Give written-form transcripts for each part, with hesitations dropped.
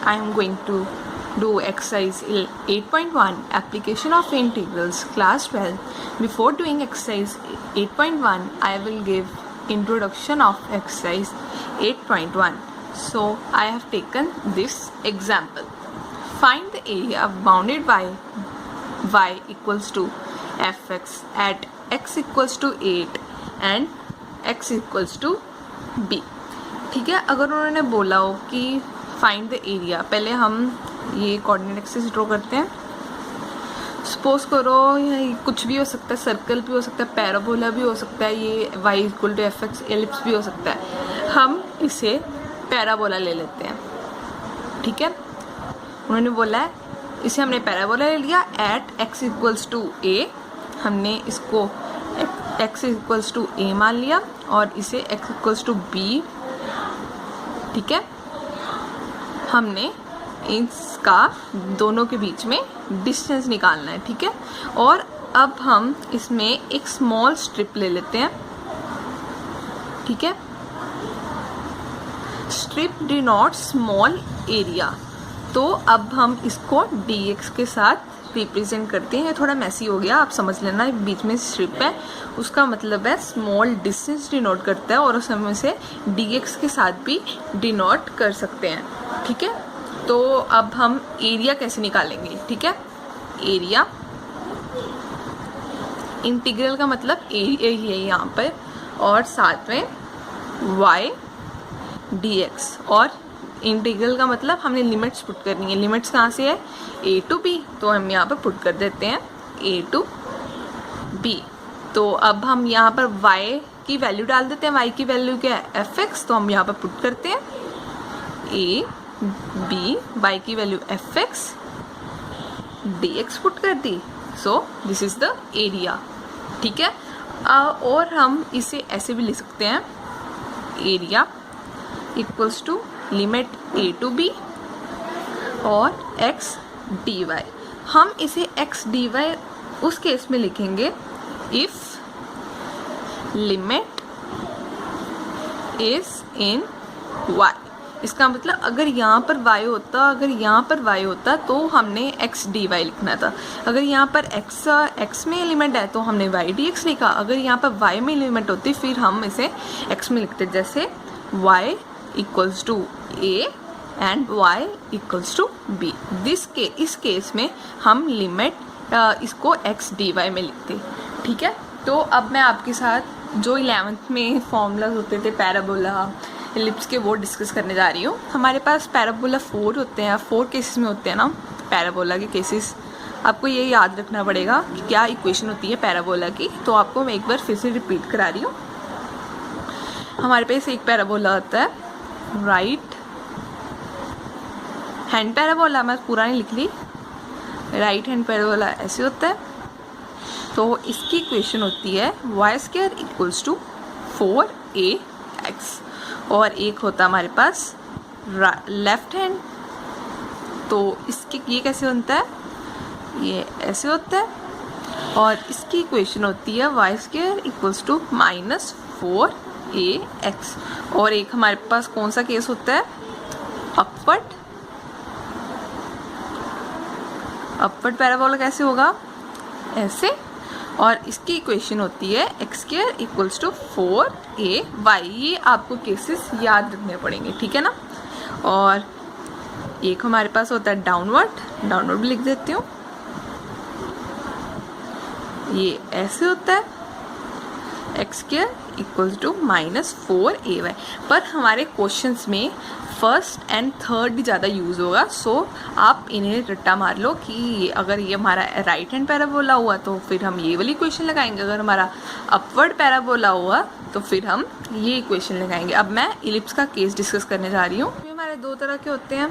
I am going to do exercise 8.1 application of integrals class 12. Before doing exercise 8.1 I will give introduction of exercise 8.1. So I have taken this example. Find the area bounded by y equals to fx at x equals to 8 and x equals to b. ठीक है, अगर उन्होंने बोला हो कि find the area, पहले हम ये कोऑर्डिनेट एक्सिस ड्रॉ करते हैं. सपोज करो ये कुछ भी हो सकता है, सर्कल भी हो सकता है, पैराबोला भी हो सकता है, ये y equal to F X ellipse भी हो सकता है. हम इसे पैराबोला ले लेते हैं. ठीक है, उन्होंने बोला है, इसे हमने पैराबोला ले लिया at x equals to a. हमने इसको x इक्वल्स टू a मान लिया और इसे x इक्वल्स टू b. ठीक है, हमने इसका दोनों के बीच में डिस्टेंस निकालना है. ठीक है, और अब हम इसमें एक स्मॉल स्ट्रिप ले लेते हैं. ठीक है, स्ट्रिप डिनोट स्मॉल एरिया. तो अब हम इसको dx के साथ रिप्रेजेंट करते हैं. थोड़ा मैसी हो गया, आप समझ लेना. बीच में स्ट्रिप है, उसका मतलब है स्मॉल डिस्टेंस डिनोट करता है और उस समय से dx के साथ भी डिनोट कर सकते हैं. ठीक है, तो अब हम एरिया कैसे निकालेंगे. ठीक है, एरिया इंटीग्रल का मतलब एरिया ही है यहाँ पर, और साथ में y dx, और इंटीग्रल का मतलब हमने लिमिट्स पुट करनी है. लिमिट्स कहाँ से है, a टू b, तो हम यहाँ पर पुट कर देते हैं a टू b. तो अब हम यहाँ पर y की वैल्यू डाल देते हैं. y की वैल्यू क्या है, fx, तो हम यहाँ पर पुट करते हैं a b, y की वैल्यू fx, dx पुट कर दी. So this is the area. ठीक है, और हम इसे ऐसे भी लिख सकते हैं, area equals to limit a to b और x dy. हम इसे x dy उस केस में लिखेंगे if limit is in y. इसका मतलब अगर यहाँ पर y होता, तो हमने x dy लिखना था. अगर यहाँ पर x में लिमिट है तो हमने y dx लिखा. अगर यहाँ पर y में लिमिट होती फिर हम इसे x में लिखते, जैसे y equals to a and y equals to b. इस केस में हम लिमिट इसको x dy में लिखते. ठीक है, तो अब मैं आपके साथ जो 11th में फॉर्मूलाज होते थे पैराबोला एलिप्स के, वो डिस्कस करने जा रही हूँ. हमारे पास पैराबोला 4 होते हैं, 4 केसेस में होते हैं ना पैराबोला के केसेस. आपको ये याद रखना पड़ेगा कि क्या इक्वेशन होती है पैराबोला की. तो आपको मैं एक बार फिर से रिपीट करा रही हूँ. हमारे पास एक पैराबोला होता है राइट हैंड पैराबोला, मैं पूरा नहीं लिख ली. राइट हैंड पैराबोला ऐसे होता है. तो इसकी इक्वेशन होती है Y square equals to 4ax. और एक होता है हमारे पास लेफ्ट हैंड. तो इसकी ये कैसे बनता है, ये ऐसे होता है. और इसकी इक्वेशन होती है Y square equals to minus 4ax. और एक हमारे पास कौन सा केस होता है, अपवर्ड पैराबोला. कैसे होगा, ऐसे. और इसकी इक्वेशन होती है X square equals to 4ay. ये आपको केसेस याद रखने पड़ेंगे. ठीक है ना. और एक हमारे पास होता है डाउनवर्ड भी लिख देती हूँ. ये ऐसे होता है X square equals to minus 4ay. पर हमारे क्वेश्चंस में फर्स्ट एंड थर्ड ही ज़्यादा यूज़ होगा. सो आप इन्हें रट्टा मार लो कि अगर ये हमारा राइट हैंड पैराबोला हुआ तो फिर हम ये वाली इक्वेशन लगाएंगे. अगर हमारा अपवर्ड पैराबोला हुआ तो फिर हम ये इक्वेशन लगाएंगे. अब मैं इलिप्स का केस डिस्कस करने जा रही हूँ. हमारे दो तरह के होते हैं,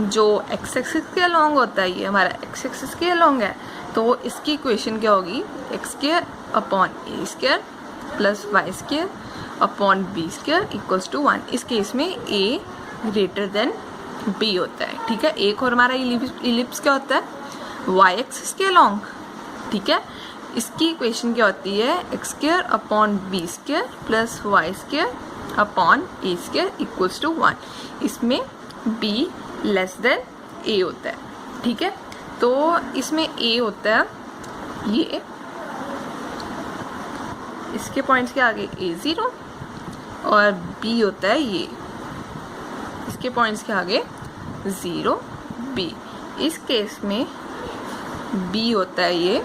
जो एक्स एक्सिस के अलॉन्ग होता है, ये हमारा एक्स एक्सिस के अलॉन्ग है. तो इसकी इक्वेशन क्या होगी, X square upon A square plus Y square upon B square equals to 1. इस केस में a ग्रेटर देन b होता है. ठीक है, एक और हमारा इलिप्स क्या होता है, वाई एक्सिस के अलॉन्ग. ठीक है, इसकी इक्वेशन क्या होती है, X square upon B square plus Y square upon A square equals to 1. इसमें b लेस देन ए होता है, ठीक है। तो इसमें ए होता है ये, इसके पॉइंट्स के आगे A0, और B होता है ये, इसके पॉइंट्स के आगे 0 B। इस केस में B होता है ये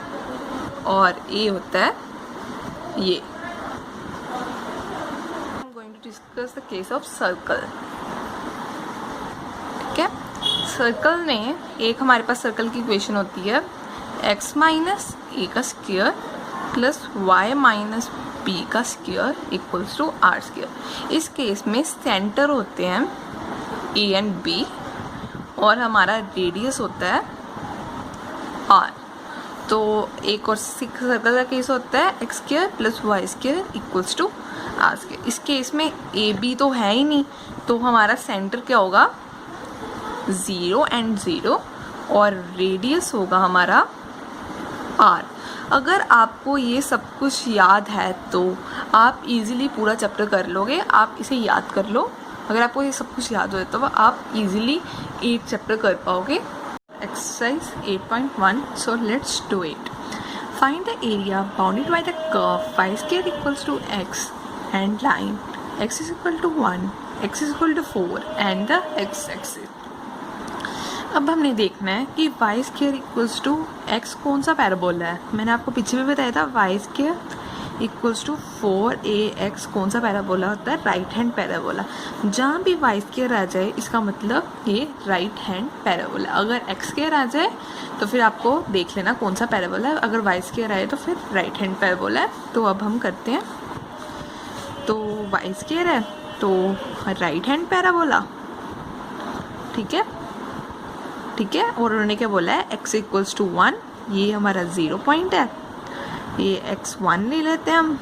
और A होता है ये। I'm going to discuss the case of circle, ठीक है। सर्कल में एक हमारे पास सर्कल की इक्वेशन होती है x माइनस ए का square plus y minus B का square equals to R square. इस केस में सेंटर होते हैं a एंड b और हमारा रेडियस होता है r। तो एक और सर्कल का केस होता है X square plus Y square equals to R square. इस केस में ए बी तो है ही नहीं, तो हमारा सेंटर क्या होगा 0 एंड 0 और रेडियस होगा हमारा r। अगर आपको ये सब कुछ याद है तो आप इजीली पूरा चैप्टर कर लोगे, आप इसे याद कर लो। अगर आपको ये सब कुछ याद हो तो आप इजीली एक चैप्टर कर पाओगे। Exercise 8.1, so let's do it. Find the area bounded by the curve y square equals to x and line x is equal to 1, x is equal to 4 and the x-axis. अब हमने देखना है कि y square equals to x कौन सा parabola है। मैंने आपको पीछे भी बताया था y square equals to 4ax कौन सा पैराबोला होता है, राइट हैंड पैराबोला। जहाँ भी y स्क्वायर आ जाए इसका मतलब ये राइट हैंड पैराबोला। अगर x स्क्वायर आ जाए तो फिर आपको देख लेना कौन सा पैराबोला है, अगर y स्क्वायर आए तो फिर राइट हैंड पैराबोला है। तो अब हम करते हैं, तो y स्क्वायर है तो राइट हैंड पैराबोला, ठीक है, ठीक है। और उन्होंने क्या बोला है x इक्वल्स टू 1, ये हमारा 0 पॉइंट है, ये x1 ले लेते हैं हम,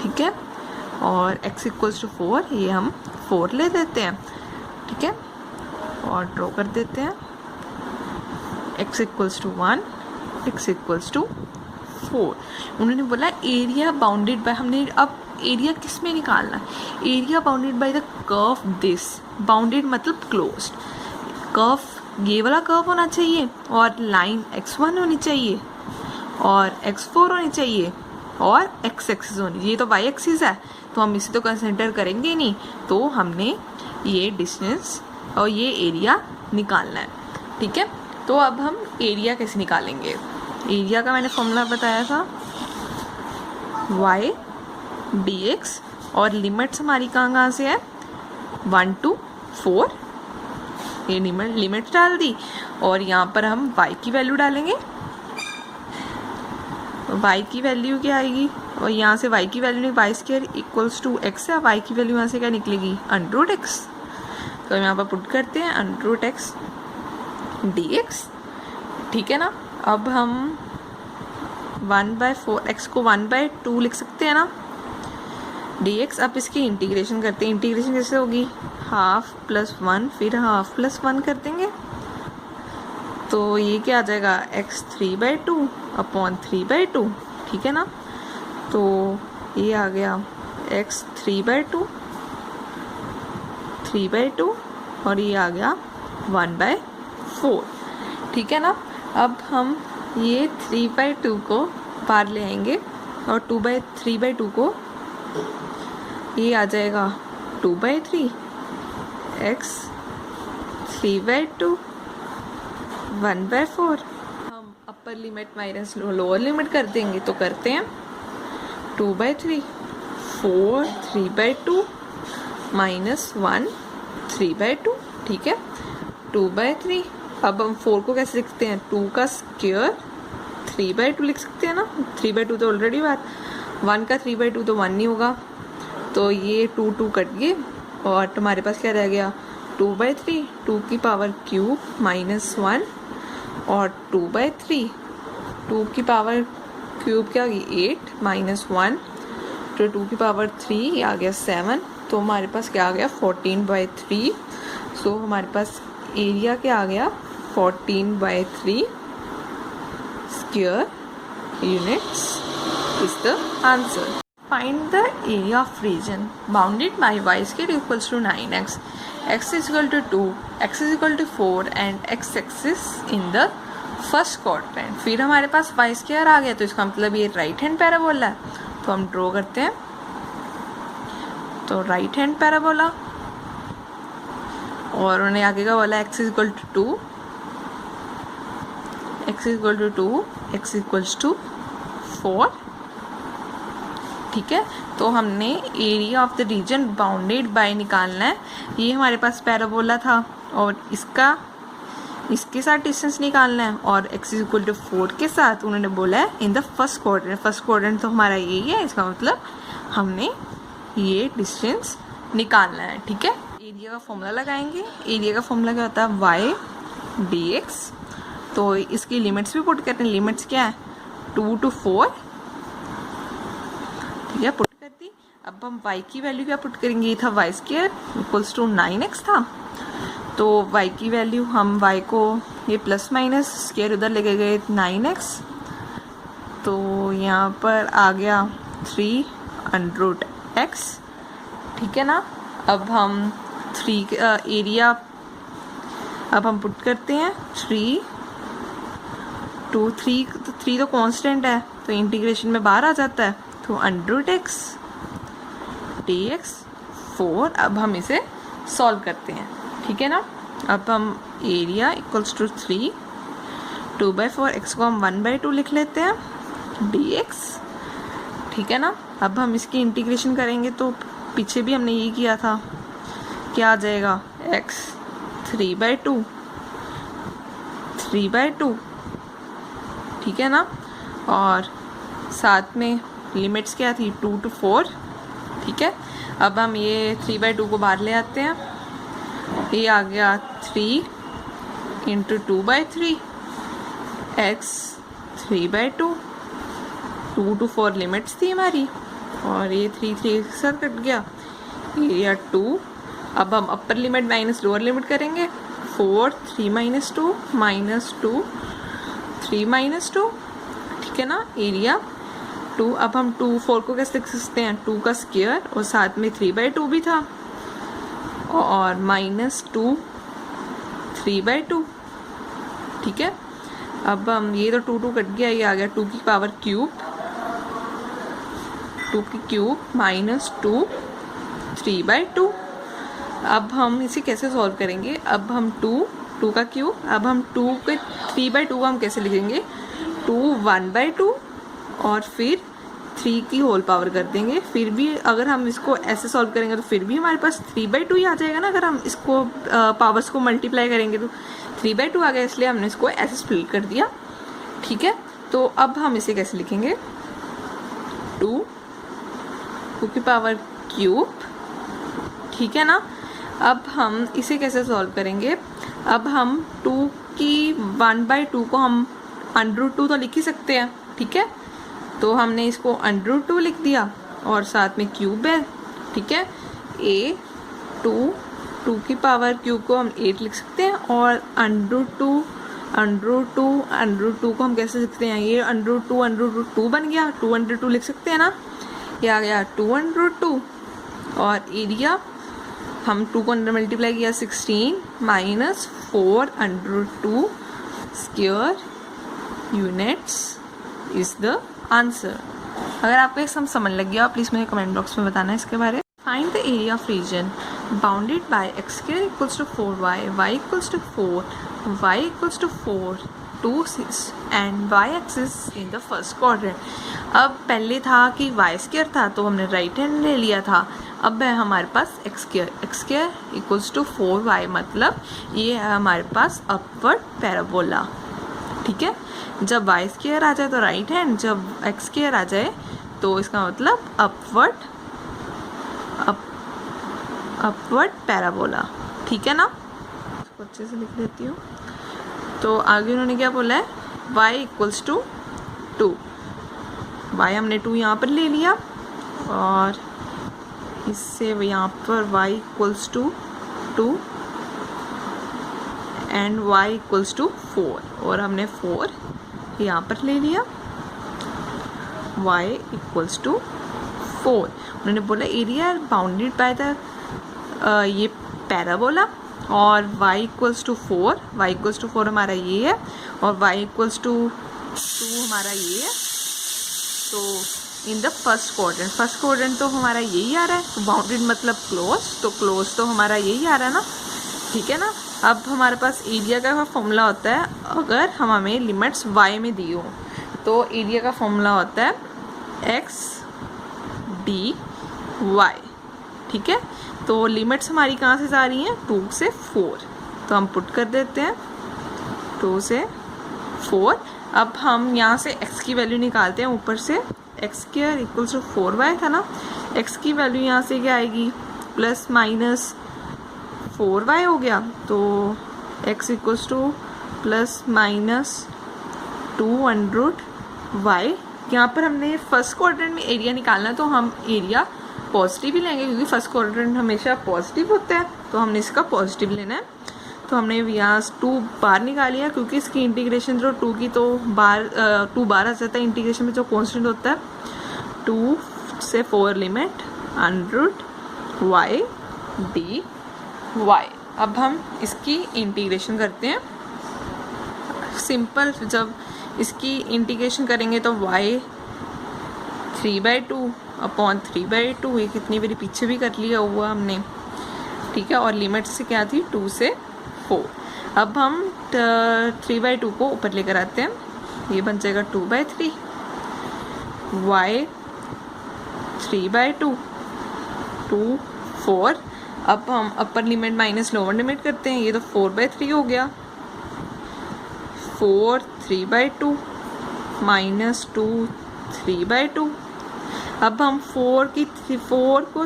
ठीक है, और x इक्वल्स टू 4, ये हम 4 ले लेते हैं, ठीक है, और ड्रॉ कर देते हैं x equals to 1, x equals to 4। उन्होंने बोला एरिया बाउंडेड बाय, हमने अब एरिया किस में निकालना है, area bounded by the curve this, bounded मतलब क्लोज्ड, कर्व ये वाला कर्व होना चाहिए और लाइन x1 होनी चाहिए और x4 होनी चाहिए और x एक्सिस होनी चाहिए। ये तो y एक्सिस है तो हम इसे तो कंसिडर करेंगे नहीं, तो हमने ये डिस्टेंस और ये एरिया निकालना है, ठीक है। तो अब हम एरिया कैसे निकालेंगे, एरिया का मैंने फॉर्मूला बताया था y dx और लिमिट्स हमारी कहाँ से है 1 to 4, ये लिमिट डाल दी और यहाँ पर हम y की वैल्यू डालेंगे, y की वैल्यू क्या आएगी, और यहाँ से y की वैल्यू नहीं, y square equals to x है, y की वैल्यू यहाँ से क्या निकलेगी √x। तो हम यहाँ पर पुट करते हैं √x dx, ठीक है ना। अब हम 1/4 x को 1/2 लिख सकते हैं ना dx। अब इसकी इंटीग्रेशन करते हैं, इंटीग्रेशन कैसे होगी, हाफ प्लस 1 फिर हाफ प्लस 1 कर देंगे, तो ये क्या आ जाएगा x 3/2 अपॉन 3/2, ठीक है ना। तो ये आ गया x 3/2 और ये आ गया 1/4, ठीक है ना। अब हम ये 3/2 को बाहर ले आएंगे और 3/2 को ये आ जाएगा 2/3, x 3/2 1/4। हम upper limit minus lower limit कर देंगे, तो करते हैं 2/3 4 3/2 माइनस 1 3/2, ठीक है 2/3। अब हम 4 को कैसे लिखते हैं, 2 का स्क्वायर 3/2 लिख सकते हैं ना, 3/2 तो ऑलरेडी बात, 1 का 3/2 तो 1 नहीं होगा, तो ये 2 कट गए और तुम्हारे पास क्या रह गया 2/3, 2 की पावर क्यूब माइनस 1 और 2/3, 2 की पावर क्यूब क्या आ गई 8 माइनस 1, तो 2 की पावर 3 ये आ गया 7, तो हमारे पास क्या आ गया 14/3। सो हमारे पास एरिया क्या आ गया 14/3 square units is the answer. Find the area of region bounded by y square equals to 9x, x is equal to 2, x is equal to 4 and x axis in the first quadrant. फिर हमारे पास y square आ गया, तो इसका मतलब ये right hand parabola है, तो हम ड्रॉ करते हैं। तो राइट हैंड पैराबोला, और उन्हें आगे का बोला x is equal to 2, x is equal to 2, x equals to 4। ठीक है, तो हमने area of the region bounded by निकालना है। ये हमारे पास पैराबोला था और इसके साथ डिस्टेंस निकालना है, और x इज इक्वल टू 4 के साथ उन्होंने बोला है इन the first quadrant. First quadrant तो हमारा यही है, इसका मतलब हमने ये डिस्टेंस निकालना है। ठीक है, एरिया का फॉर्मूला लगाएंगे। एरिया का फॉर्मूला क्या होता है, y dx। तो इसकी लिमिट्स भी पुट करते हैं। लिमिट्स क्या है, 2 to 4। ठीक है, पुट कर दी। अब हम y की वैल्यू क्या पुट करेंगे, ये था y square equals to 9x था, तो y की वैल्यू हम y को ये प्लस माइनस स्क्वायर उधर लेके गए 9x, तो यहाँ पर आ गया 3√x। ठीक है ना, अब हम 3 एरिया अब हम पुट करते हैं 3 to 3, तो 3 तो कांस्टेंट है, तो इंटीग्रेशन में बाहर आ जाता है, तो √x dx 4। अब हम इसे सॉल्व करते हैं। ठीक है ना, अब हम एरिया इक्वल्स टू 3, 2/4, x को हम 1/2 लिख लेते हैं dx। ठीक है ना, अब हम इसकी इंटीग्रेशन करेंगे, तो पीछे भी हमने ये किया था, क्या आ जाएगा, x 3/2। ठीक है ना, और साथ में लिमिट्स क्या थी, 2 to 4। ठीक है, अब हम ये 3/2 को बाहर ले आते हैं, ये आ गया 3 × 2/3 x 3/2। 2 to 4 लिमिट्स थी हमारी, और ये 3 एक साथ कट गया, एरिया 2। अब हम upper limit minus lower limit करेंगे, 4 3 - 2 -2 3 - 2। ठीक है ना, एरिया 2। अब हम 2 4 को कैसे लिख सकते हैं, 2 का स्क्वायर, और साथ में 3/2 भी था, और -2 3/2। ठीक है, अब हम ये तो 2 कट गया, ये आ गया 2 की पावर क्यूब, 2 की क्यूब -2 3/2। अब हम इसे कैसे सॉल्व करेंगे, अब हम 2 का क्यूब, अब हम 2 के 3/2 हम कैसे लिखेंगे, 2 1/2 और फिर 3 की होल पावर कर देंगे। फिर भी अगर हम इसको ऐसे सॉल्व करेंगे तो फिर भी हमारे पास 3/2 ही आ जाएगा ना। अगर हम इसको पावर्स को मल्टीप्लाई करेंगे तो 3/2 आ गया, इसलिए हमने इसको ऐसे स्प्लिट कर दिया। ठीक है, तो अब हम इसे कैसे लिखेंगे, 2 की पावर क्यूब। ठीक है ना, अब हम इसे कैसे सॉल्व करेंगे, अब हम 2 की 1/2 को हम √2 तो लिख ही सकते हैं। ठीक है, तो हमने इसको √2 लिख दिया, और साथ में क्यूब है। ठीक है, टू की पावर क्यूब को हम 8 लिख सकते हैं, और √2 को हम कैसे लिखते हैं, ये √2 बन गया, 2√2 लिख सकते हैं ना, ये आ गया 2√2। और एरिया हम 2 को अंदर मल्टीप्लाई किया, 16 - 4√2 square units is the answer. अगर आपको एक समझ लग गया, प्लीज़ मुझे कमेंट बॉक्स में बताना है इसके बारे में। Find the area of region bounded by x² equals to 4y, y equals to 4, y equals to 4 2 6 and y axis in the first quadrant. अब पहले था कि y² था, तो हमने राइट हैंड ले लिया था। अब है हमारे पास x² इक्वल्स टू 4y, मतलब ये है हमारे पास अपवर्ड पैराबोला। ठीक है, जब y² आ जाए तो राइट हैंड, जब x² आ जाए तो इसका मतलब अपवर्ड पैराबोला। ठीक है ना, इसको अच्छे से लिख लेती हूँ। तो आगे उन्होंने क्या बोला है, y इक्वल्स टू 2, y हमने 2 यहाँ पर ले लिया, और इससे यहाँ पर y equals to 2 and y equals to 4, और हमने 4 यहाँ पर ले लिया, y इक्वल्स टू 4। उन्होंने बोला एरिया बाउंडेड बाय द ये पैराबोला और y equals to 4, y equals to 4 हमारा ये है और y इक्वल्स टू 2 हमारा ये है। तो इन द फर्स्ट क्वाड्रेंट तो हमारा यही आ रहा है, तो बाउंडेड मतलब क्लोज, तो क्लोज तो हमारा यही आ रहा है ना, ठीक है ना। अब हमारे पास एरिया का फॉर्मूला होता है, अगर हमें लिमिट्स y में दी हो तो एरिया का फॉर्मूला होता है x dy, ठीक है। तो लिमिट्स हमारी कहाँ से जा रही हैं, 2 से 4, तो हम पुट कर देते हैं 2 से 4। अब हम यहाँ से x की वैल्यू निकालते हैं, ऊपर से x square equals to 4y था ना, x की वैल्यू यहाँ से क्या आएगी, प्लस माइनस 4y हो गया, तो x equals two plus minus 2√y। यहाँ पर हमने फर्स्ट क्वाड्रेंट में एरिया निकालना है, तो हम एरिया पॉजिटिव ही लेंगे क्योंकि फर्स्ट क्वाड्रेंट हमेशा पॉजिटिव होता है, तो हमने इसका पॉजिटिव लेना है। तो हमने यहाँ 2 बार निकाली है क्योंकि इसकी इंटीग्रेशन जो 2 की तो 2 बार आ जाता है, इंटीग्रेशन में जो कॉन्स्टेंट होता है 2 से 4 लिमिट √y dy। अब हम इसकी इंटीग्रेशन करते हैं, सिंपल। जब इसकी इंटीग्रेशन करेंगे तो y 3/2 अपॉन 3/2, ये कितनी बारी पीछे भी कर लिया हुआ हमने, ठीक है। और लिमिट से क्या थी, 2 से 4। अब हम 3/2 को ऊपर लेकर आते हैं, ये बन जाएगा 2/3, y 3/2 2 4। अब हम upper limit minus lower limit करते हैं, ये तो 4/3 हो गया, 4 3/2 माइनस 2 3/2। अब हम 4 को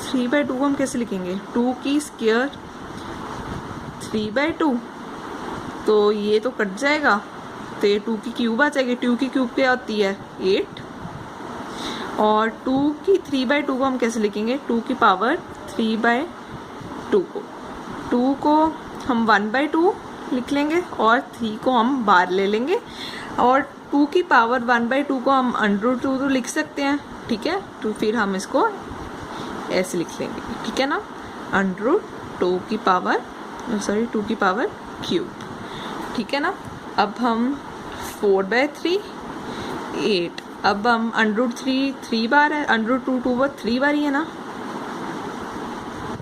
3/2 को हम कैसे लिखेंगे, 2 की स्क्वायर 3/2, तो ये तो कट जाएगा, तो ये 2 की क्यूब आ जाएगी। 2 की क्यूब क्या होती है, 8। और 2 की 3/2 को हम कैसे लिखेंगे, 2 की पावर 3/2 को 2 को हम 1/2 लिख लेंगे और 3 को हम बार ले लेंगे, और 2 की पावर 1/2 को हम √2 तो लिख सकते हैं, ठीक है। तो फिर हम इसको ऐसे लिख लेंगे, ठीक है ना, √2 की पावर 2 की पावर क्यूब, ठीक है ना। अब हम 4/3 8, अब हम √3 3 बार है, √2 2 बार 3 बार ही है ना,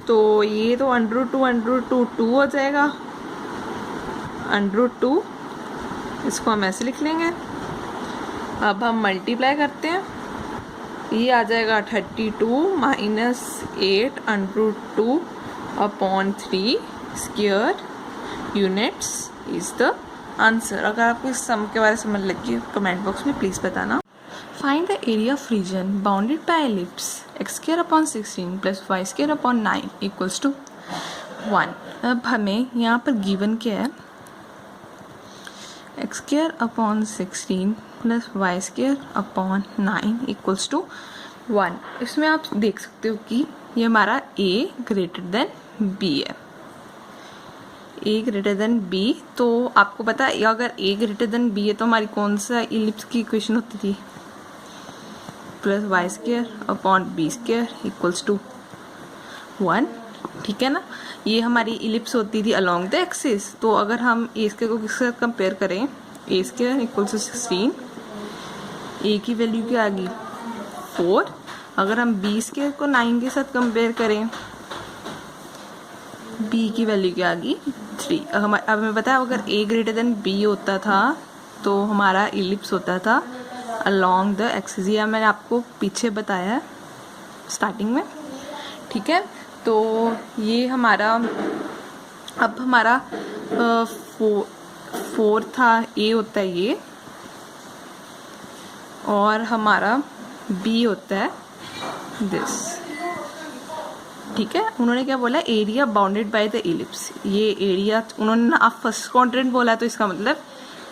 तो ये तो √2 2 हो जाएगा, √2 इसको हम ऐसे लिख लेंगे। अब हम मल्टीप्लाई करते हैं, ये आ जाएगा 32 minus 8 √2 upon 3 square units is the answer. अगर आपको इस सम के बारे में समझ लगी कमेंट बॉक्स में प्लीज़ बताना। Find the area of region bounded by ellipse x² upon 16 plus y² upon 9 equals to 1। अब हमें यहाँ पर गिवन क्या है, x² upon 16 plus y² upon 9 equals to 1। इसमें आप देख सकते हो कि ये हमारा a ग्रेटर देन b है, a ग्रेटर देन b। तो आपको पता है अगर a ग्रेटर देन b है तो हमारी कौन सा इलिप्स की इक्वेशन होती थी, plus y² upon b² equals to 1, ठीक है ना। ये हमारी इलिप्स होती थी अलोंग द एक्सिस। तो अगर हम a² को किसके साथ कंपेयर करें, a² इक्वल्स टू 16, a की वैल्यू क्या आ गई 4। अगर हम b² को 9 के साथ कंपेयर करें, b की वैल्यू क्या आ गई 3। अब हमें पता है अगर a ग्रेटर देन b होता था तो हमारा इलिप्स होता था अलोंग द एक्सिस, या मैंने आपको पीछे बताया है स्टार्टिंग में, ठीक है। तो ये हमारा अब हमारा 4 था, a होता है ये, और हमारा b होता है दिस, ठीक है। उन्होंने क्या बोला, area bounded by the ellipse. ये एरिया उन्होंने ना आप फर्स्ट क्वाड्रेंट बोला, तो इसका मतलब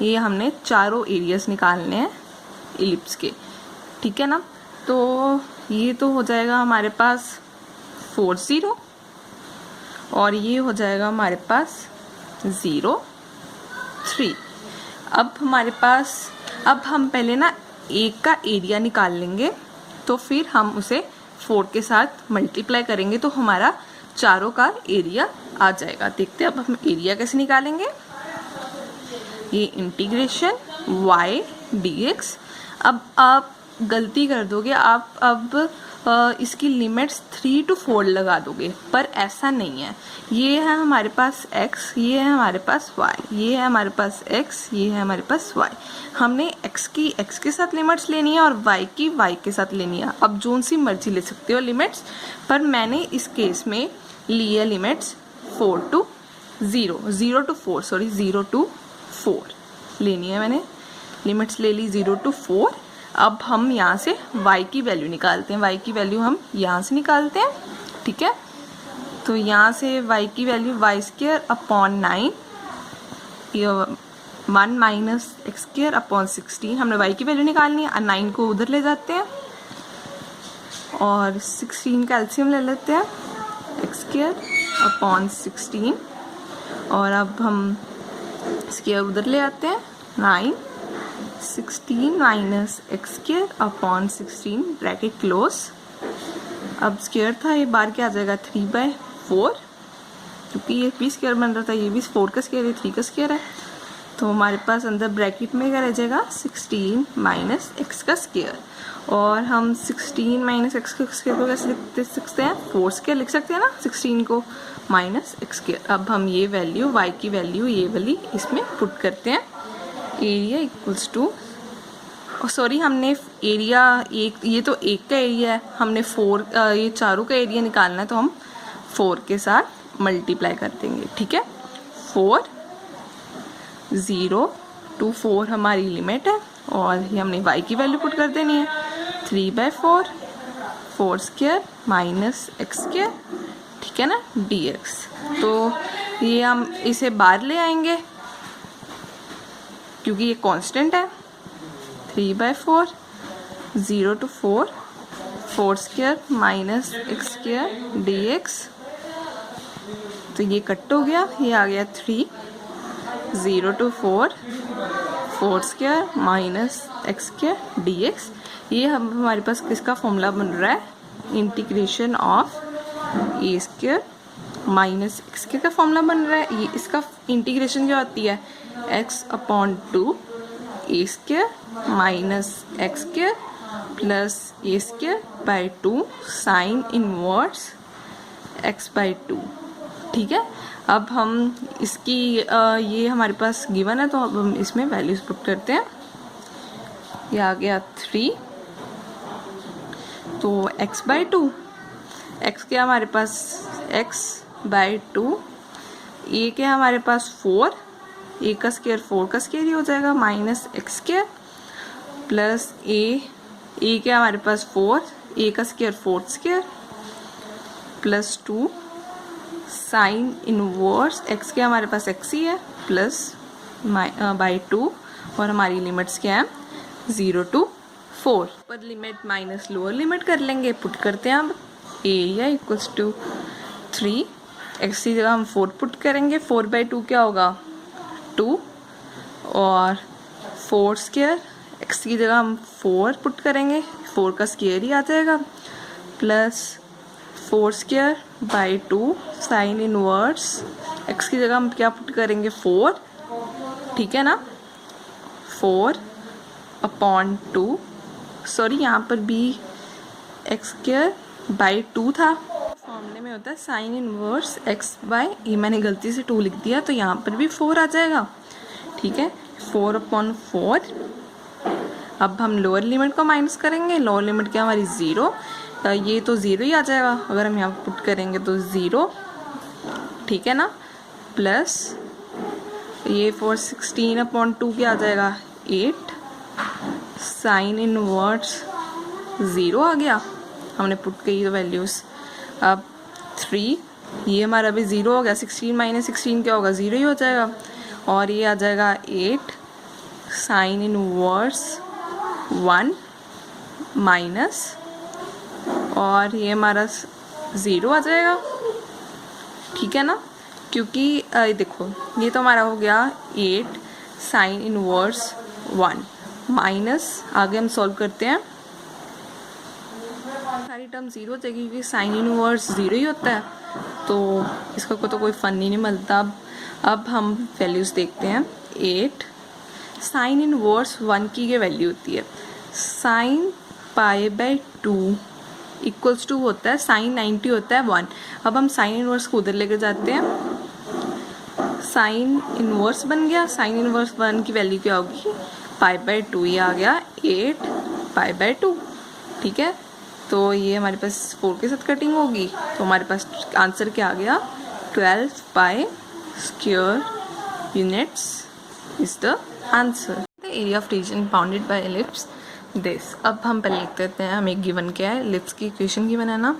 ये हमने चारों एरियाज निकालने हैं इलिप्स के, ठीक है ना। तो ये तो हो जाएगा हमारे पास 4 0, और ये हो जाएगा हमारे पास 0 3। अब हमारे पास, अब हम पहले ना एक का एरिया निकाल लेंगे, तो फिर हम उसे 4 के साथ मल्टीप्लाई करेंगे तो हमारा चारों का एरिया आ जाएगा। देखते हैं अब हम एरिया कैसे निकालेंगे। ये इंटीग्रेशन y dx। अब आप गलती कर दोगे, आप अब इसकी लिमिट्स 3 to 4 लगा दोगे, पर ऐसा नहीं है। ये है हमारे पास x, ये है हमारे पास y, ये है हमारे पास x, ये है हमारे पास y। हमने x की x के साथ लिमिट्स लेनी है और y की y के साथ लेनी है। अब जोन सी मर्जी ले सकते हो लिमिट्स, पर मैंने इस केस में ली है लिमिट्स 0 to 4 लेनी है। मैंने लिमिट्स ले ली 0 to 4। अब हम यहाँ से y की वैल्यू निकालते हैं। y की वैल्यू हम यहाँ से निकालते हैं, ठीक है। तो यहाँ से y की value y² upon 9, 1 minus x² upon 16। हमने y की वैल्यू निकालनी है, 9 को उधर ले जाते हैं और 16 का एलसीएम ले लेते हैं, x² अपॉन 16। और अब हम स्क्वायर उधर ले आते हैं, 9, 16 minus x² upon 16 bracket close. अब स्क्वायर था, ये बार क्या आ जाएगा 3/4, क्योंकि ये भी स्क्वायर बन रहा था, ये भी 4 का स्क्वायर है, 3 का स्क्वायर है। तो हमारे पास अंदर ब्रैकेट में क्या रह जाएगा 16 माइनस x का स्क्वायर। और हम 16 माइनस x का स्क्वायर को कैसे लिख सकते हैं, 4 स्क्वायर लिख सकते हैं ना 16 को, माइनस x स्क्वायर। अब हम ये वैल्यू y की वैल्यू ये वाली इसमें पुट करते हैं। एरिया इक्वल्स टू, सॉरी हमने एरिया एक, ये तो एक का एरिया है, हमने 4 ये चारों का एरिया निकालना है, तो हम 4 के साथ मल्टीप्लाई कर देंगे, ठीक है। 4 0 to 4 हमारी लिमिट है और ये हमने y की वैल्यू पुट कर देनी है 3/4 4 स्क्वायर माइनस x², ठीक है ना, dx। तो ये हम इसे बाहर ले आएंगे क्योंकि ये कांस्टेंट है। 3/4 0 to 4 4 square minus x² dx। तो ये कट हो गया, ये आ गया 3, 0 to 4 4 square minus x² dx। ये हमारे पास किसका फॉर्मूला बन रहा है, integration of a² minus x² का फॉर्मूला बन रहा है। ये इसका इंटीग्रेशन क्या होती है, x/2 a² minus x² plus a²/2 sine inverse x/2, ठीक है। अब हम इसकी ये हमारे पास गिवन है, तो अब हम इसमें वैल्यूज पुट करते हैं। ये आ गया 3, तो x/2, x क्या हमारे पास x/2, a क्या हमारे पास 4, a का स्क्वायर 4 का स्क्वायर ही हो जाएगा, माइनस x² प्लस a क्या हमारे पास 4, a का square 4 square plus 2 sine inverse x क्या हमारे पास x ही है प्लस बाई 2। और हमारी लिमिट्स क्या है 0 to 4। पर लिमिट माइनस लोअर लिमिट कर लेंगे, पुट करते हैं। अब एरिया इक्वल्स टू 3, x की जगह हम 4 पुट करेंगे, 4/2 क्या होगा 2 और 4 स्क्वायर, x की जगह हम 4 पुट करेंगे, 4 का स्क्वायर ही आ जाएगा, plus 4 square by 2 sine inverse, x की जगह हम क्या पुट करेंगे 4, ठीक है ना, 4/2, सॉरी यहाँ पर भी x²/2 था, फॉर्मूले में होता है साइन इनवर्स x/, मैंने गलती से 2 लिख दिया, तो यहाँ पर भी 4 आ जाएगा, ठीक है, 4/4। अब हम लोअर लिमिट को माइनस करेंगे, लोअर लिमिट क्या हमारी 0, ये तो 0 ही आ जाएगा, अगर हम यहाँ पुट करेंगे तो 0, ठीक है ना, प्लस ये 4/16/2 क्या आ जाएगा 8, साइन इनवर्स 0 आ गया, हमने पुट की तो वैल्यूज़। अब 3, ये हमारा अभी 0 हो गया, 16 माइनस 16 क्या होगा 0 ही हो जाएगा, और ये आ जाएगा 8 साइन इनवर्स 1 माइनस, और ये हमारा 0 आ जाएगा, ठीक है ना, क्योंकि देखो ये तो हमारा हो गया 8 साइन इनवर्स 1 माइनस, आगे हम सॉल्व करते हैं, सारी टर्म ज़ीरो हो जाएगी क्योंकि साइन इनवर्स ज़ीरो ही होता है, तो इसका को तो कोई फ़न ही नहीं मिलता। अब हम वैल्यूज़ देखते हैं। 8 साइन इनवर्स 1 की ये वैल्यू होती है। Sine pi by 2 equals to होता है साइन 90 होता है 1। अब हम साइन इनवर्स को उधर लेकर जाते हैं, साइन इनवर्स बन गया। साइन इनवर्स 1 की वैल्यू क्या होगी, पाई बाई 2, ये आ गया 8 पाई बाई 2। ठीक है, तो ये हमारे पास 4 के साथ कटिंग होगी, तो हमारे पास आंसर क्या आ गया, 12 pi square units is the answer. The area of region bounded by ellipse this. अब हम पहले लिख देते हैं, हमें गिवन क्या है, एलिप्स की इक्वेशन गिवन है ना,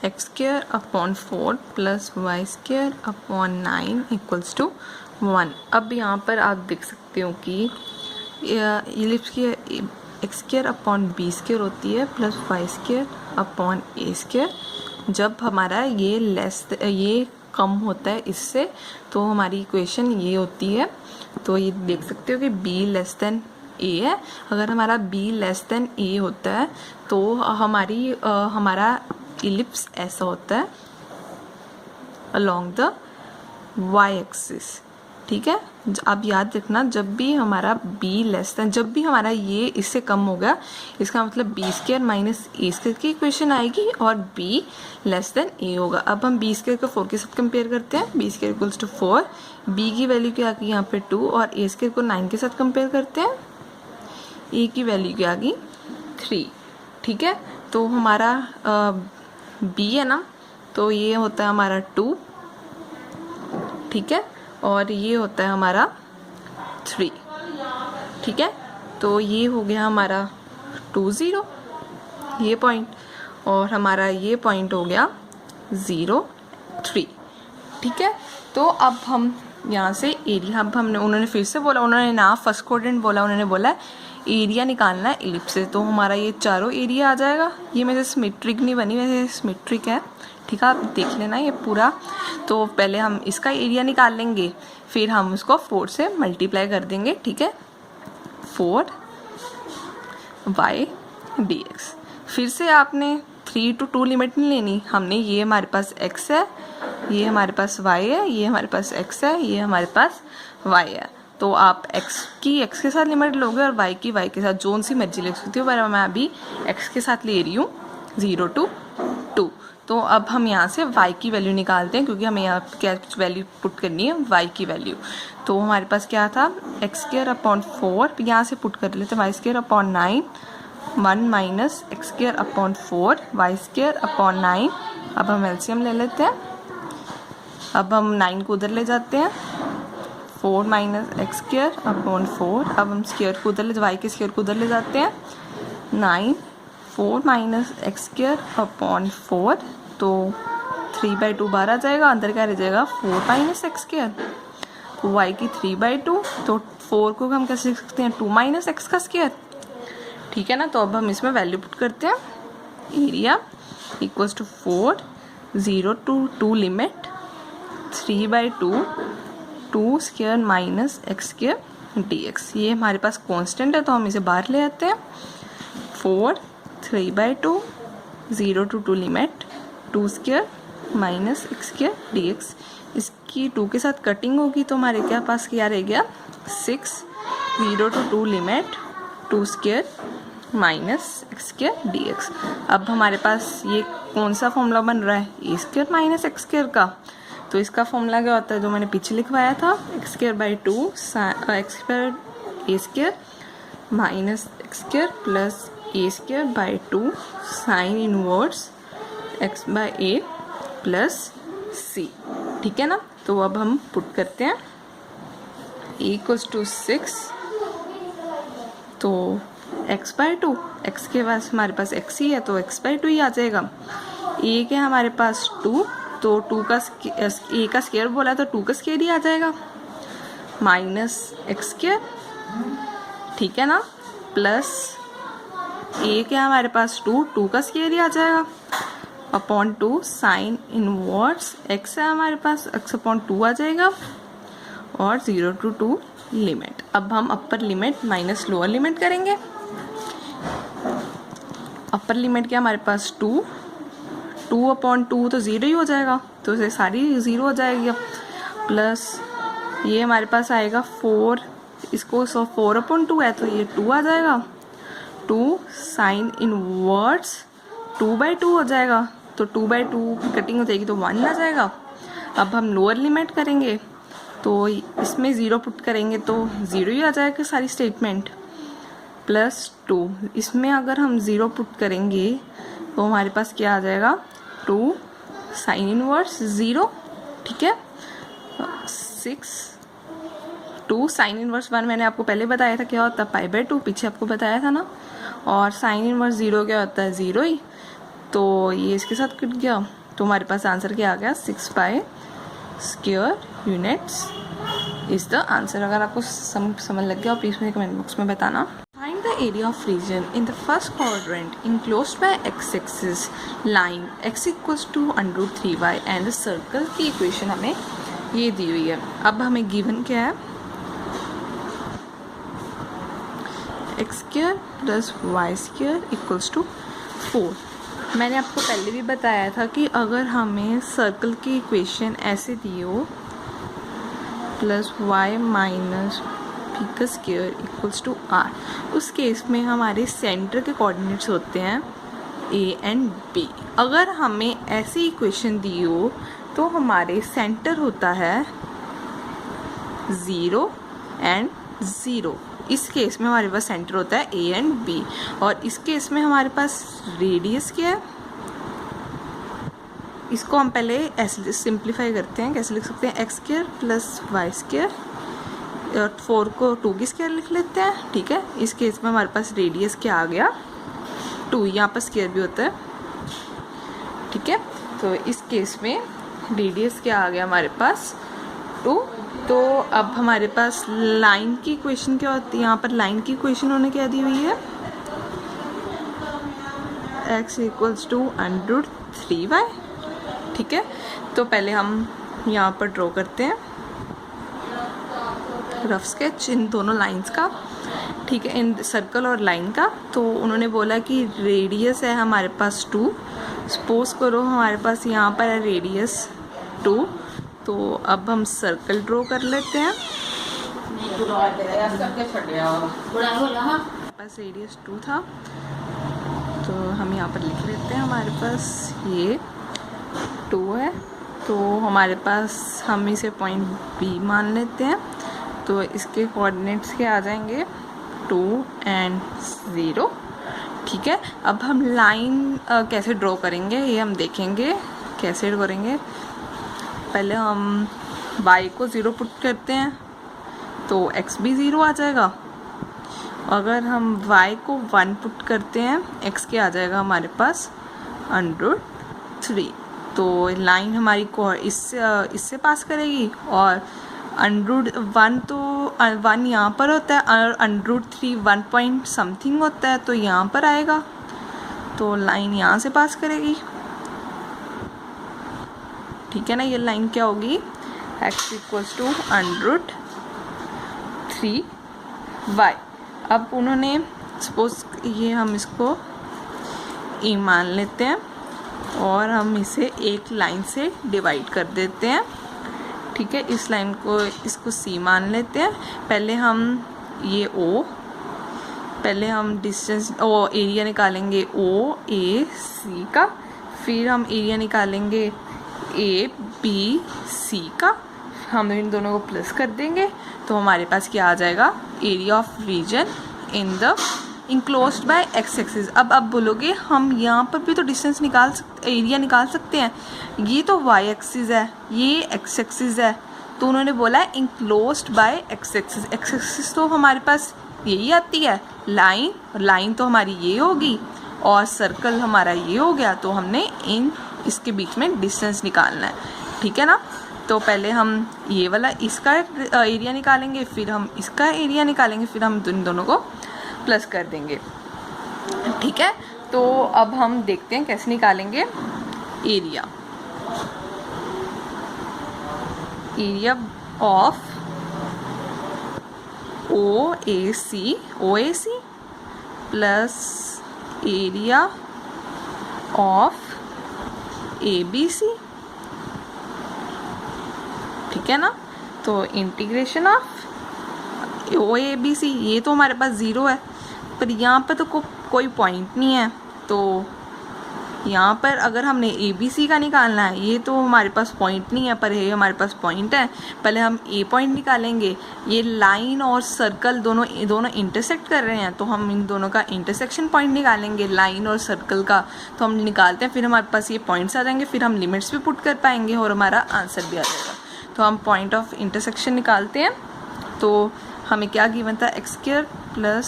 X square upon 4 plus Y square upon 9 equals to 1। अब यहाँ पर आप देख सकते हो कि एलिप्स की X square upon B square होती है plus Y square upon A square. जब हमारा ये कम होता है इससे, तो हमारी इक्वेशन ये होती है। तो ये देख सकते हो कि b लेस देन a है। अगर हमारा b लेस देन a होता है तो हमारा इलिप्स ऐसा होता है अलोंग द y एक्सिस। ठीक है, अब याद रखना, जब भी हमारा b लेस देन, जब भी हमारा ये इससे कम होगा, इसका मतलब b स्क्वायर माइनस ए स्क्वायर की इक्वेशन आएगी और b लेस देन a होगा। अब हम b स्क्वायर को 4 के साथ कंपेयर करते हैं, b square equals to 4, b की वैल्यू क्या आ गई यहाँ पे 2, और a स्क्वायर को 9 के साथ कंपेयर करते हैं, a की वैल्यू क्या आ गई 3। ठीक है, तो हमारा b है ना, तो ये होता है हमारा 2। ठीक है, और ये होता है हमारा 3। ठीक है, तो ये हो गया हमारा 2 0 ये पॉइंट, और हमारा ये पॉइंट हो गया 0 3। ठीक है, तो अब हम यहाँ से एरिया, अब हमने, उन्होंने फिर से बोला, उन्होंने ना फर्स्ट क्वाड्रेंट बोला, उन्होंने बोला एरिया निकालना है इलिप्स से। तो हमारा ये चारों एरिया आ जाएगा। ये मेरे सिमेट्रिक नहीं बनी, वैसे सिमेट्रिक है। ठीक है, आप देख लेना ये पूरा। तो पहले हम इसका एरिया निकाल लेंगे, फिर हम उसको 4 से मल्टीप्लाई कर देंगे। ठीक है, 4 y dx। फिर से आपने 3 to 2 लिमिट नहीं लेनी, हमने, ये हमारे पास x है, ये हमारे पास y है, ये हमारे पास x है, ये हमारे पास y है। तो आप x की x के साथ लिमिट लोगे और y की y के साथ, जोन सी मर्जी ले सकती हो, पर मैं अभी x के साथ ले रही हूँ 0 to 2। तो अब हम यहाँ से y की वैल्यू निकालते हैं, क्योंकि हमें यहाँ क्या वैल्यू पुट करनी है, y की वैल्यू। तो हमारे पास क्या था, एक्स स्क्वायर अपॉन 4, यहाँ से पुट कर लेते हैं, Y square upon 9, 1 minus x square upon 4 Y square upon 9। अब हम एलसीएम ले लेते हैं, अब हम 9 को उधर ले जाते हैं, 4 माइनस एक्स स्क्वायर अपॉन 4। अब हम स्क्वायर को उधर ले, वाई के स्क्वायर को उधर ले जाते हैं, 9 4 माइनस एक्स स्क्वायर अपॉन 4, तो 3/2 बाहर आ जाएगा, अंदर क्या रह जाएगा 4 माइनस एक्स स्क्वायर, वाई की 3/2। तो 4 को हम कैसे लिख सकते हैं, 2 माइनस एक्स का स्क्वायर। ठीक है ना, तो अब हम इसमें वैल्यू पुट करते हैं, area equals to 4 0 to 2 limit 3/2 2 square minus x square dx। ये हमारे पास कांस्टेंट है, तो हम इसे बाहर ले आते हैं, 4 3/2 0 to 2 limit 2 square minus x square dx। इसकी 2 के साथ कटिंग होगी, तो हमारे क्या पास क्या रह गया, 6 0 to 2 limit 2 square minus x square dx। अब हमारे पास ये कौन सा फॉर्मूला बन रहा है, ए स्क्वायर माइनस एक्स स्क्वायर का। तो इसका फॉर्मूला क्या होता है, जो मैंने पीछे लिखवाया था, x square by 2 x square A square minus x square plus A square by 2 sine inverse x by A plus C. ठीक है ना, तो अब हम पुट करते हैं, ए इक्वल्स टू 6, तो x/2, x के पास हमारे पास x ही है, तो x/2 ही आ जाएगा। ए के हमारे पास 2, तो 2 का ए का स्क्वायर बोला, तो 2 का स्क्वायर ही आ जाएगा, माइनस एक्स स्क्वायर। ठीक है ना, प्लस ए के हमारे पास 2 का स्क्वायर ही आ जाएगा, अपॉन 2 साइन इनवर्स एक्स है हमारे पास, x अपॉन 2 आ जाएगा, और 0 to 2 लिमिट। अब हम upper limit minus lower limit करेंगे, अपर लिमिट क्या हमारे पास 2/2 तो 0 ही हो जाएगा, तो इसे सारी 0 हो जाएगी। प्लस ये हमारे पास आएगा 4, इसको 4/2 है तो ये 2 आ जाएगा। 2 साइन इनवर्स 2/2 हो जाएगा, तो 2/2 की कटिंग हो जाएगी तो 1 आ जाएगा। अब हम लोअर लिमिट करेंगे तो इसमें 0 पुट करेंगे तो 0 ही आ जाएगा सारी स्टेटमेंट। प्लस 2 इसमें अगर हम 0 पुट करेंगे तो हमारे पास क्या आ जाएगा 2 साइन इनवर्स 0, ठीक है। 2 साइन इनवर्स 1 मैंने आपको पहले बताया था क्या होता है π/2, पीछे आपको बताया था ना। और साइन इनवर्स 0 क्या होता है 0 ही, तो ये इसके साथ कट गया, तो हमारे पास आंसर क्या आ गया 6π² यूनिट्स इज द आंसर। अगर आपको समझ लग गया प्लीज मुझे कमेंट बॉक्स में बताना। Find the area of region in the first quadrant enclosed by x axis line x = √3y and circle की इक्वेशन हमें ये दी हुई है। अब हमें गिवन क्या है x² + y² = 4। मैंने आपको पहले भी बताया था कि अगर हमें सर्कल की इक्वेशन ऐसे दी हो +y - b² = r, उस केस में हमारे सेंटर के कोऑर्डिनेट्स होते हैं a एंड b। अगर हमें ऐसी इक्वेशन दी हो तो हमारे सेंटर होता है 0 एंड 0। इस केस में हमारे पास सेंटर होता है a एंड b, और इस केस में हमारे पास रेडियस क्या है, इसको हम पहले ऐसे सिंप्लीफाई करते हैं। कैसे लिख सकते हैं x² + y² और 4 को 2 की स्क्वायर लिख लेते हैं, ठीक है। इस केस में हमारे पास रेडियस क्या आ गया 2, यहाँ पर स्क्वायर भी होता है, ठीक है। तो इस केस में रेडियस क्या आ गया हमारे पास 2। तो अब हमारे पास लाइन की इक्वेशन क्या होती है, यहाँ पर लाइन की इक्वेशन उन्होंने क्या दी हुई है x = √3y, ठीक है। तो पहले हम यहाँ पर ड्रॉ करते हैं रफ स्केच इन दोनों लाइंस का, ठीक है, इन सर्कल और लाइन का। तो उन्होंने बोला कि रेडियस है हमारे पास 2, सपोज करो हमारे पास यहाँ पर है रेडियस 2, तो अब हम सर्कल ड्रॉ कर लेते हैं। पास रेडियस 2 था तो हम यहाँ पर लिख लेते हैं हमारे पास ये 2 है, तो हमारे पास हम इसे पॉइंट B मान लेते हैं। तो इसके कोऑर्डिनेट्स क्या आ जाएंगे 2 एंड 0, ठीक है। अब हम लाइन कैसे ड्रॉ करेंगे ये हम देखेंगे कैसे करेंगे। पहले हम y को 0 पुट करते हैं तो x भी 0 आ जाएगा। अगर हम y को 1 पुट करते हैं x के आ जाएगा हमारे पास √3। तो लाइन हमारी को इससे पास करेगी, और √1 तो 1 यहाँ पर होता है और √3 1 पॉइंट समथिंग होता है, तो यहाँ पर आएगा, तो लाइन यहाँ से पास करेगी, ठीक है ना। ये लाइन क्या होगी x = √3y। अब उन्होंने सपोज ये हम इसको e मान लेते हैं और हम इसे एक लाइन से डिवाइड कर देते हैं, ठीक है। इस लाइन को इसको c मान लेते हैं। पहले हम ये o, पहले हम डिस्टेंस एरिया निकालेंगे OAC का, फिर हम एरिया निकालेंगे ABC का, हम इन दोनों को प्लस कर देंगे तो हमारे पास क्या आ जाएगा area of region in the enclosed by x axis. अब बोलोगे हम यहाँ पर भी तो डिस्टेंस निकाल सकते, एरिया निकाल सकते हैं, ये तो y एक्सिस है ये x एक्सिस है, तो उन्होंने बोला है enclosed by x axis. x axis तो हमारे पास यही आती है, लाइन तो हमारी ये होगी और सर्कल हमारा ये हो गया, तो हमने इसके बीच में डिस्टेंस निकालना है, ठीक है ना। तो पहले हम ये वाला इसका एरिया निकालेंगे, फिर हम इसका एरिया निकालेंगे, फिर हम इन दोनों को प्लस कर देंगे, ठीक है। तो अब हम देखते हैं कैसे निकालेंगे area of OAC plus area of A B C, ठीक है ना। तो integration of O A B C, ये तो हमारे पास ज़ीरो है, पर यहाँ पर तो कोई पॉइंट नहीं है, तो यहाँ पर अगर हमने ए बी सी का निकालना है, ये तो हमारे पास पॉइंट नहीं है, पर ये हमारे पास पॉइंट है। पहले हम ए पॉइंट निकालेंगे। ये लाइन और सर्कल दोनों इंटरसेक्ट कर रहे हैं, तो हम इन दोनों का इंटरसेक्शन पॉइंट निकालेंगे, लाइन और सर्कल का। तो हम निकालते हैं, फिर हमारे पास ये पॉइंट्स आ जाएंगे, फिर हम लिमिट्स भी पुट कर पाएंगे और हमारा आंसर भी आ जाएगा। तो हम पॉइंट ऑफ इंटरसेक्शन निकालते हैं। तो हमें क्या गिवन था, x square plus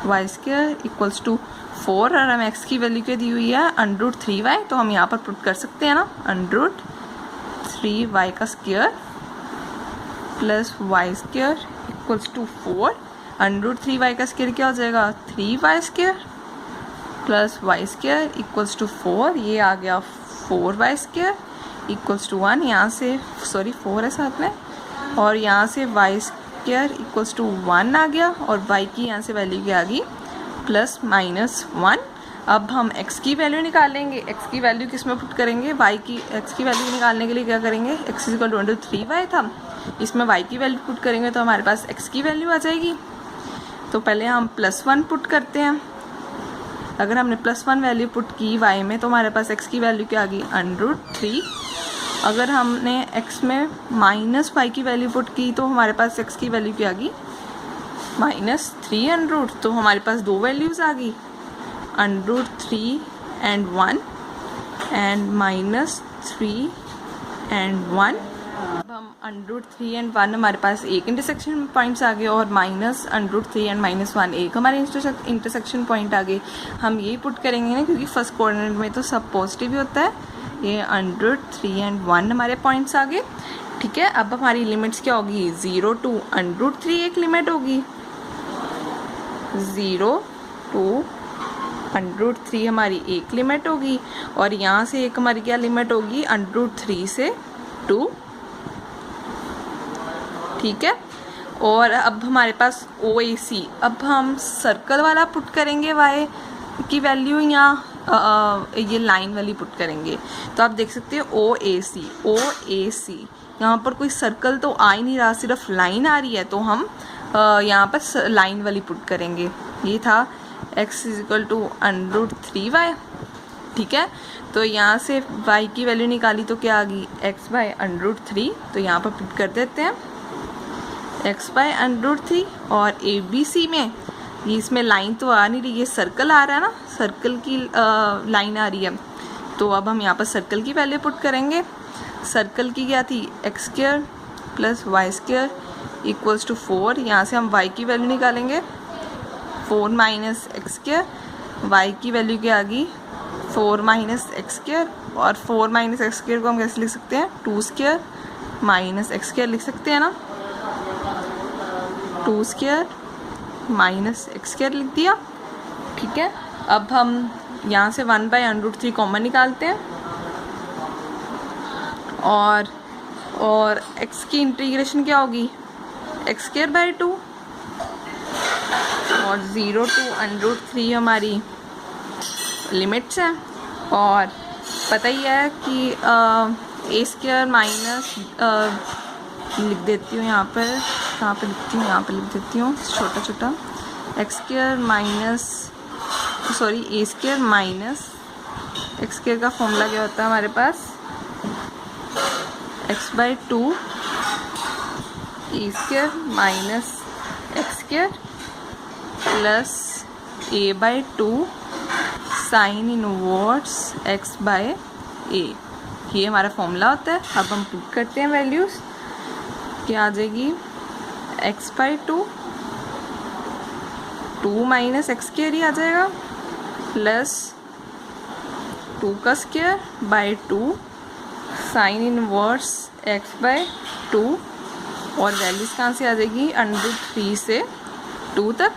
Y square equals to 4, और हमें एक्स की वैल्यू क्या दी हुई है, √3y। तो हम यहाँ पर पुट कर सकते हैं ना, √3y का square plus Y square equals to 4। √3y का स्क्वायर क्या हो जाएगा, 3y square plus Y square equals to 4। ये आ गया 4y स्क्वायर इक्वल्स टू 1। यहाँ से 4 है साथ में, और यहाँ से वाई स्क्वायर इक्वल्स टू 1 आ गया, और y की यहाँ से वैल्यू क्या आ गई, +-1। अब हम x की वैल्यू निकालेंगे। x की वैल्यू किस में पुट करेंगे, x की वैल्यू निकालने के लिए क्या करेंगे, x = 3y था, इसमें y की वैल्यू पुट करेंगे तो हमारे पास x की वैल्यू आ जाएगी। तो पहले हम +1 पुट करते हैं। अगर हमने +1 वैल्यू पुट की y में, तो हमारे पास x की वैल्यू क्या आ गई, √3। अगर हमने x में -y की वैल्यू पुट की, तो हमारे पास x की वैल्यू क्या आ गई, -3 तो हमारे पास दो वैल्यूज़ आ गई, √3 and 1 and -3 and 1। अब हम √3 and 1 हमारे पास एक इंटरसेक्शन पॉइंट्स आ गए, और -√3 and -1 एक हमारे इंटरसेक्शन पॉइंट आ गए। हम ये पुट करेंगे ना, क्योंकि फर्स्ट कोऑर्डिनेट में तो सब पॉजिटिव ही होता है। ये √3 and 1 हमारे पॉइंट्स आ गए, ठीक है। अब हमारी लिमिट्स क्या होगी, 0 to √3 एक लिमिट होगी, 0 to √3 हमारी एक लिमिट होगी, और यहाँ से एक हमारी क्या लिमिट होगी, √3 से 2, ठीक है। और अब हमारे पास OAC, अब हम सर्कल वाला पुट करेंगे y की वैल्यू, या ये लाइन वाली पुट करेंगे। तो आप देख सकते हो OAC यहाँ पर कोई सर्कल तो आ ही नहीं रहा, सिर्फ लाइन आ रही है, तो हम यहाँ पर लाइन वाली पुट करेंगे। ये था x = √3y, ठीक है। तो यहाँ से y की वैल्यू निकाली तो क्या आ गई, x/√3। तो यहाँ पर पुट कर देते हैं x/√3। और ABC में इसमें लाइन तो आ नहीं रही है, सर्कल आ रहा है ना, सर्कल की लाइन आ रही है। तो अब हम यहाँ पर सर्कल की वैल्यू पुट करेंगे। सर्कल की क्या थी, x² + y² = 4। यहाँ से हम y की वैल्यू निकालेंगे, 4 - x²। y की वैल्यू क्या आ गई, 4 - x²। और 4 - x² को हम कैसे लिख सकते हैं, 2² - x² लिख सकते हैं ना, 2² - x² लिख दिया, ठीक है। अब हम यहाँ से 1/√3 कॉमन निकालते हैं, और x की इंटीग्रेशन क्या होगी, x²/2, और 0 to √3 हमारी लिमिट्स हैं। और पता ही है कि a² लिख देती हूँ यहाँ पर, कहाँ पे लिखती हूँ, यहाँ पे लिख देती हूँ छोटा छोटा, a² का फॉर्मूला क्या होता है हमारे पास, x/2 a² - x² plus a/2 sin inverse x/a, ये हमारा फॉर्मूला होता है। अब हम पुट करते हैं वैल्यूज़, क्या आ जाएगी, x/2 2 - x² ही आ जाएगा, प्लस 2 का square by 2 sine inverse x/2, और वैल्यूज़ कहाँ से आ जाएगी, √3 से 2 तक,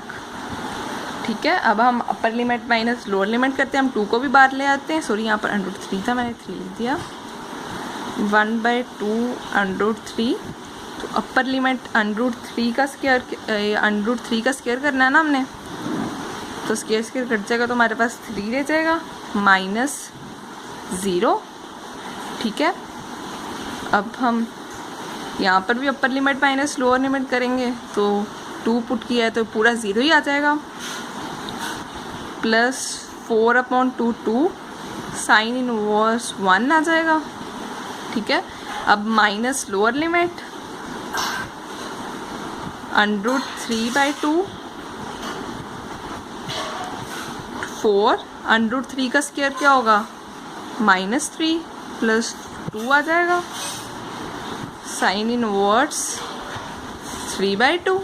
ठीक है। अब हम upper limit minus lower limit करते हैं, हम 2 को भी बाहर ले आते हैं, सॉरी यहाँ पर √3 था, मैंने 3 लिख दिया, 1/2 √3। तो अपर लिमिट √3 का स्क्वायर करना है ना हमने, तो स्क्वायर स्क्वायर कट जाएगा तो हमारे पास 3 रह जाएगा -0। ठीक है, अब हम यहाँ पर भी upper limit minus lower limit करेंगे तो 2 पुट किया है तो पूरा 0 ही आ जाएगा, +4/2 2 साइन इनवर्स 1 आ जाएगा। ठीक है, अब माइनस लोअर लिमिट √3/2 4 √3 का स्क्वायर क्या होगा -3 +2 आ जाएगा साइन इनवर्स 3/2।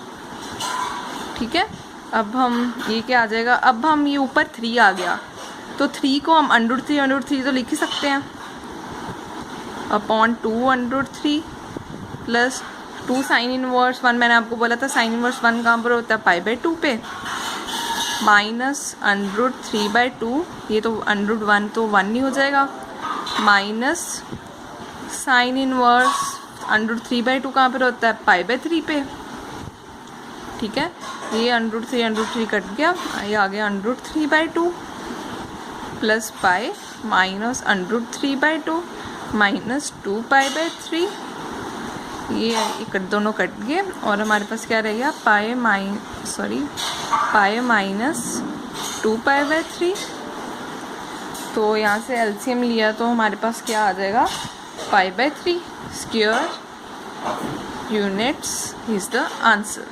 ठीक है, अब हम ये क्या आ जाएगा, अब हम ये ऊपर 3 आ गया तो 3 को हम √3 तो लिख ही सकते हैं /2 √3 +2 साइन इनवर्स 1। मैंने आपको बोला था साइन इनवर्स 1 कहाँ पर होता है π/2 पे, -√3/2, ये तो √1 तो 1 ही हो जाएगा, माइनस साइन इनवर्स √3/2 कहाँ पर होता है π/3 पे। ठीक है, ये √3 कट गया, ये आ गया √3/2 प्लस पाई माइनस √3/2 -2π/3। ये दोनों कट गए और हमारे पास क्या रह गया पाई माइनस 2π/3। तो यहाँ से एलसीएम लिया तो हमारे पास क्या आ जाएगा π/3 square units is the answer.